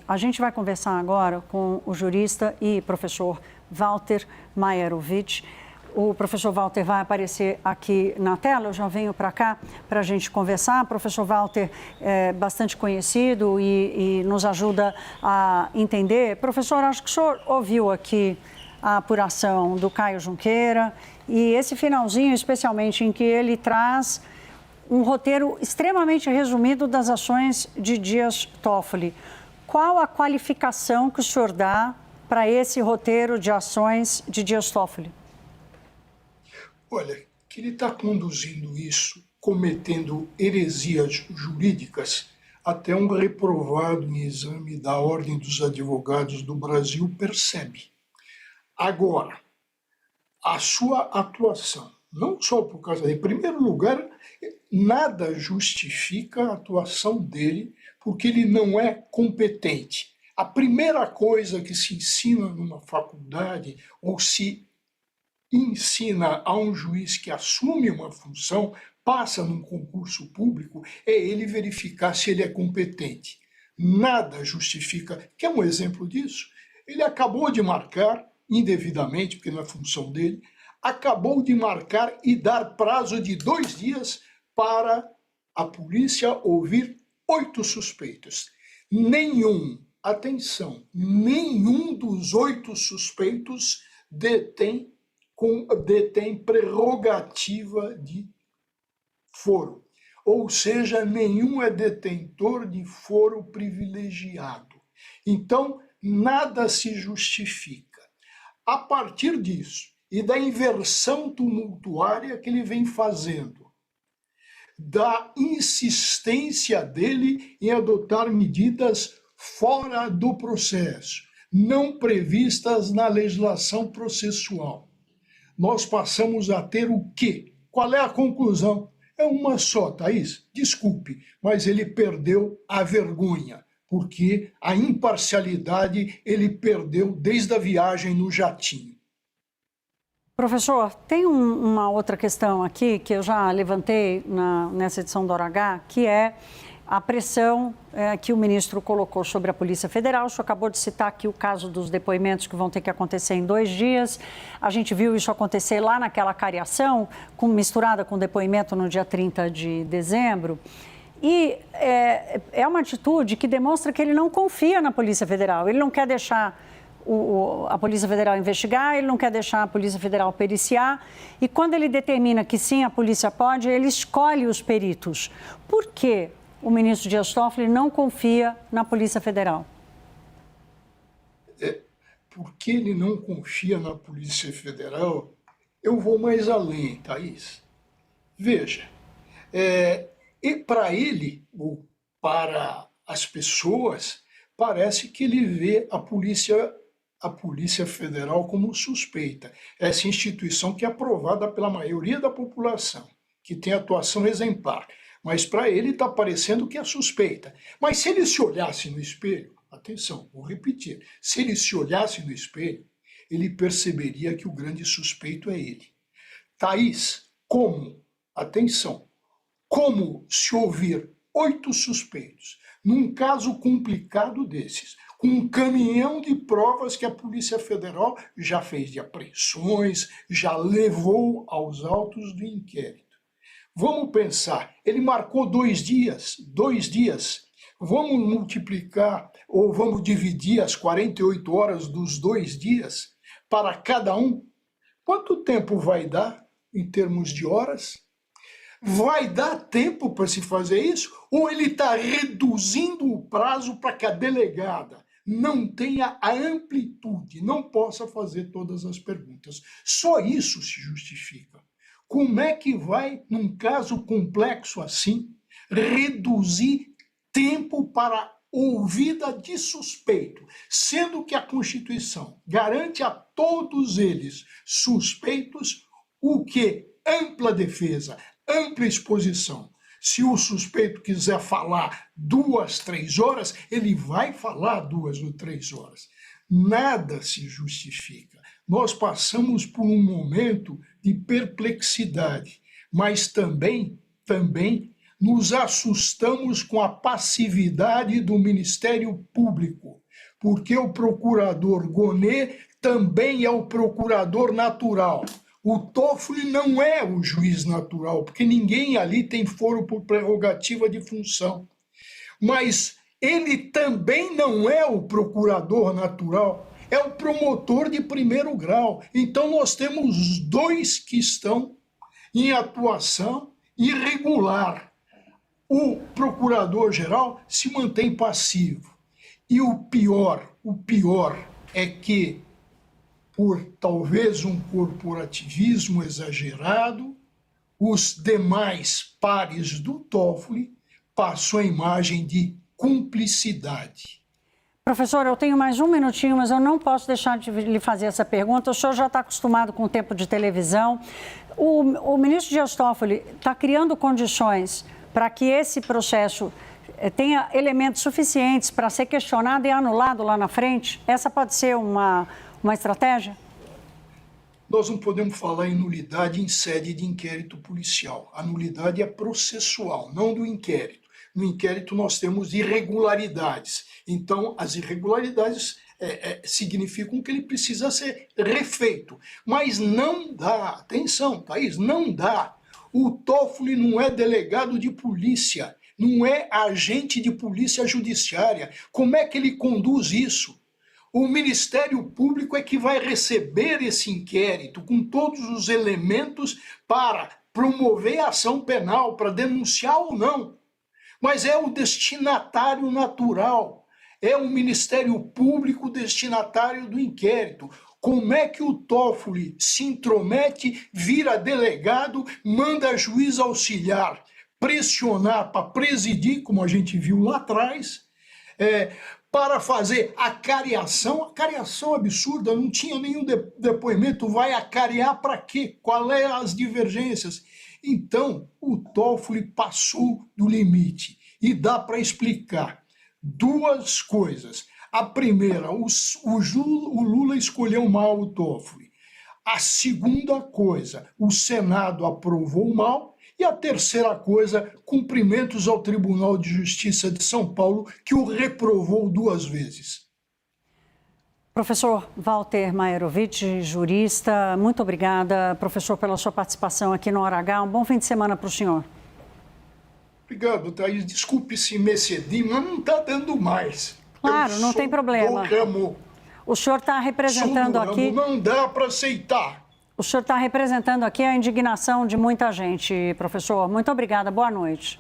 A gente vai conversar agora com o jurista e professor Walter Maierovitch. O professor Walter vai aparecer aqui na tela, eu já venho para cá para a gente conversar. O professor Walter é bastante conhecido e nos ajuda a entender. Professor, acho que o senhor ouviu aqui a apuração do Caio Junqueira e esse finalzinho, especialmente, em que ele traz um roteiro extremamente resumido das ações de Dias Toffoli. Qual a qualificação que o senhor dá para esse roteiro de ações de Dias Toffoli? Olha, que ele está conduzindo isso, cometendo heresias jurídicas, até um reprovado em exame da Ordem dos Advogados do Brasil percebe. Agora, a sua atuação, não só por causa em primeiro lugar, nada justifica a atuação dele, porque ele não é competente. A primeira coisa que se ensina numa faculdade, ou se ensina a um juiz que assume uma função, passa num concurso público, é ele verificar se ele é competente. Nada justifica. Quer um exemplo disso? Ele acabou de marcar, indevidamente, porque não é função dele, acabou de marcar e dar prazo de 2 dias para a polícia ouvir 8 suspeitos. Atenção, nenhum dos 8 suspeitos detém prerrogativa de foro, ou seja, nenhum é detentor de foro privilegiado. Então, nada se justifica. A partir disso e da inversão tumultuária que ele vem fazendo, da insistência dele em adotar medidas fora do processo, não previstas na legislação processual, nós passamos a ter o quê? Qual é a conclusão? É uma só, Thaís. Desculpe, mas ele perdeu a vergonha, porque a imparcialidade ele perdeu desde a viagem no jatinho. Professor, tem uma outra questão aqui que eu já levantei nessa edição do Hora H, que é a pressão que o ministro colocou sobre a Polícia Federal. O senhor acabou de citar aqui o caso dos depoimentos que vão ter que acontecer em 2 dias. A gente viu isso acontecer lá naquela cariação, misturada com depoimento no dia 30 de dezembro. E é uma atitude que demonstra que ele não confia na Polícia Federal. Ele não quer deixar a Polícia Federal investigar, ele não quer deixar a Polícia Federal periciar. E quando ele determina que sim, a polícia pode, ele escolhe os peritos. Por quê? O ministro Dias Toffoli não confia na Polícia Federal? Porque ele não confia na Polícia Federal, eu vou mais além, Thaís. Veja, e para ele, ou para as pessoas, parece que ele vê a Polícia Federal como suspeita. Essa instituição que é aprovada pela maioria da população, que tem atuação exemplar. Mas para ele está parecendo que é suspeita. Mas se ele se olhasse no espelho, atenção, vou repetir, se ele se olhasse no espelho, ele perceberia que o grande suspeito é ele. Thaís, atenção, como se ouvir 8 suspeitos, num caso complicado desses, com um caminhão de provas que a Polícia Federal já fez de apreensões, já levou aos autos do inquérito. Vamos pensar, ele marcou 2 dias, vamos multiplicar ou vamos dividir as 48 horas dos 2 dias para cada um? Quanto tempo vai dar em termos de horas? Vai dar tempo para se fazer isso? Ou ele está reduzindo o prazo para que a delegada não tenha a amplitude, não possa fazer todas as perguntas? Só isso se justifica. Como é que vai, num caso complexo assim, reduzir tempo para ouvida de suspeito, sendo que a Constituição garante a todos eles suspeitos o quê? Ampla defesa, ampla exposição. Se o suspeito quiser falar 2, 3 horas, ele vai falar 2 ou 3 horas. Nada se justifica. Nós passamos por um momento de perplexidade, mas também nos assustamos com a passividade do Ministério Público. porque o procurador Gonê também é o procurador natural. O Toffoli não é o juiz natural, porque ninguém ali tem foro por prerrogativa de função. Mas ele também não é o procurador natural, é o promotor de primeiro grau. Então nós temos dois que estão em atuação irregular. O procurador-geral se mantém passivo. E o pior é que, por talvez um corporativismo exagerado, os demais pares do Toffoli passou a imagem de cumplicidade. Professor, eu tenho mais um minutinho, mas eu não posso deixar de lhe fazer essa pergunta. O senhor já está acostumado com o tempo de televisão. O ministro Dias Toffoli está criando condições para que esse processo tenha elementos suficientes para ser questionado e anulado lá na frente? Essa pode ser uma estratégia? Nós não podemos falar em nulidade em sede de inquérito policial. A nulidade é processual, não do inquérito. No inquérito nós temos irregularidades. Então, as irregularidades significam que ele precisa ser refeito. Mas não dá, atenção, Thaís, não dá. O Toffoli não é delegado de polícia, não é agente de polícia judiciária. Como é que ele conduz isso? O Ministério Público é que vai receber esse inquérito com todos os elementos para promover a ação penal, para denunciar ou não. Mas é o destinatário natural, é o Ministério Público destinatário do inquérito. Como é que o Toffoli se intromete, vira delegado, manda juiz auxiliar pressionar para presidir, como a gente viu lá atrás, para fazer a cariação absurda, não tinha nenhum depoimento, vai acarear para quê? Qual é as divergências? Então, o Toffoli passou do limite e dá para explicar duas coisas. A primeira, o Lula escolheu mal o Toffoli. A segunda coisa, o Senado aprovou mal. E a terceira coisa, cumprimentos ao Tribunal de Justiça de São Paulo, que o reprovou 2 vezes. Professor Walter Maerovitch, jurista, muito obrigada, professor, pela sua participação aqui no Hora H. Um bom fim de semana para o senhor. Obrigado, Thaís. Desculpe se me excedi, mas não está dando mais. Claro, não tem problema. O senhor está representando aqui... Não dá para aceitar. O senhor está representando aqui a indignação de muita gente, professor. Muito obrigada. Boa noite.